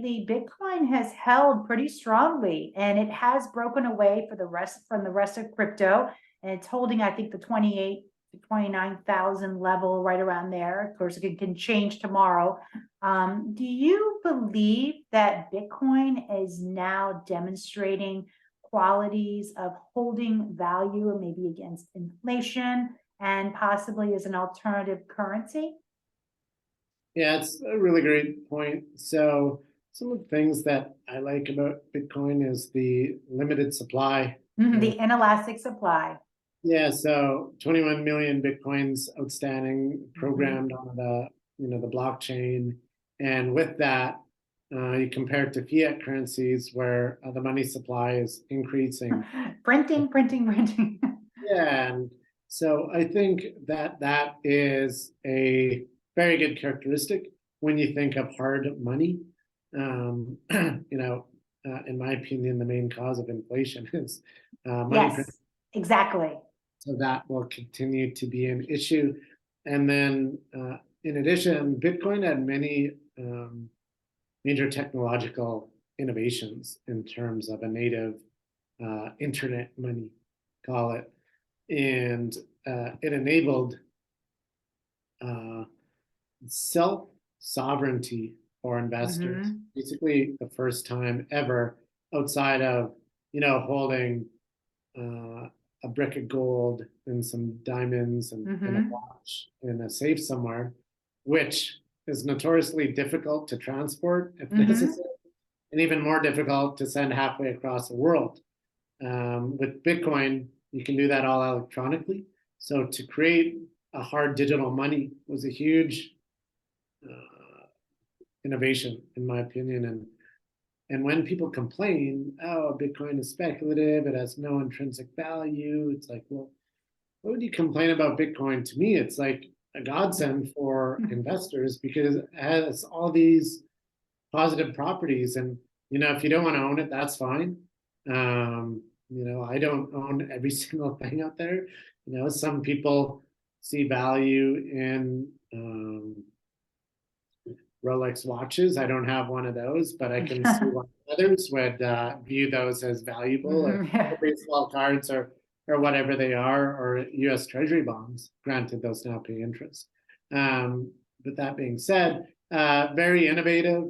the Bitcoin has held pretty strongly, and it has broken away from the rest of crypto, and it's holding, I think, the 28 to 29,000 level right around there. Of course, it can change tomorrow. Do you believe that Bitcoin is now demonstrating qualities of holding value, maybe against inflation, and possibly as an alternative currency? Yeah, it's a really great point. So some of the things that I like about Bitcoin is the limited supply. The inelastic supply. Yeah, so 21 million Bitcoins outstanding, programmed on the blockchain, and with that, you compare it to fiat currencies where the money supply is increasing. Printing, printing, printing. Yeah, and so I think that that is a very good characteristic when you think of hard money. In my opinion, the main cause of inflation is money printing. Yes, exactly. So that will continue to be an issue. And then, in addition, Bitcoin had many major technological innovations in terms of a native internet money, call it. And it enabled self-sovereignty for investors. Basically, the first time ever outside of, holding a brick of gold and some diamonds and a watch in a safe somewhere, which is notoriously difficult to transport if necessary, and even more difficult to send halfway across the world. With Bitcoin, you can do that all electronically. So to create a hard digital money was a huge innovation, in my opinion. And when people complain, oh, Bitcoin is speculative, it has no intrinsic value, it's like, well, what would you complain about Bitcoin? To me, it's like a godsend for investors because it has all these positive properties. And, if you don't want to own it, that's fine. I don't own every single thing out there. Some people see value in Rolex watches. I don't have one of those, but I can see why others would view those as valuable, or baseball cards, or whatever they are, or U.S. Treasury bonds. Granted, those now pay interest. But that being said, very innovative,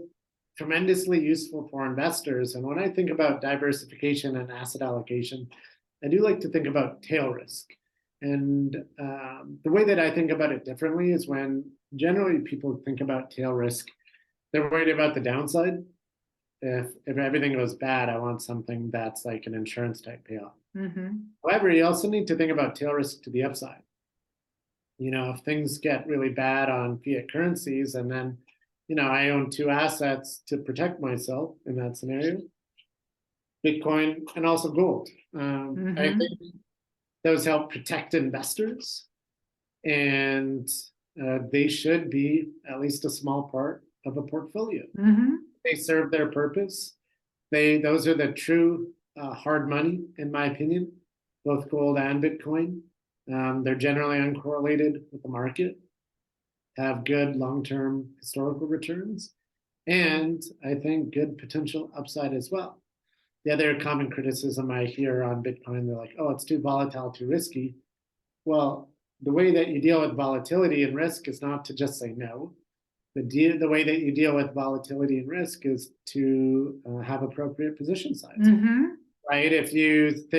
tremendously useful for investors. And when I think about diversification and asset allocation, I do like to think about tail risk. And the way that I think about it differently is when generally people think about tail risk, they're worried about the downside. If everything goes bad, I want something that's like an insurance type payoff. However, you also need to think about tail risk to the upside. If things get really bad on fiat currencies, and then, I own two assets to protect myself in that scenario, Bitcoin and also gold. I think those help protect investors, and they should be at least a small part of a portfolio. They serve their purpose. Those are the true hard money, in my opinion, both gold and Bitcoin. They're generally uncorrelated with the market, have good long-term historical returns, and I think good potential upside as well. The other common criticism I hear on Bitcoin, they're like, oh, it's too volatile, too risky. Well, the way that you deal with volatility and risk is not to just say no. The way that you deal with volatility and risk is to have appropriate position size, right? If you think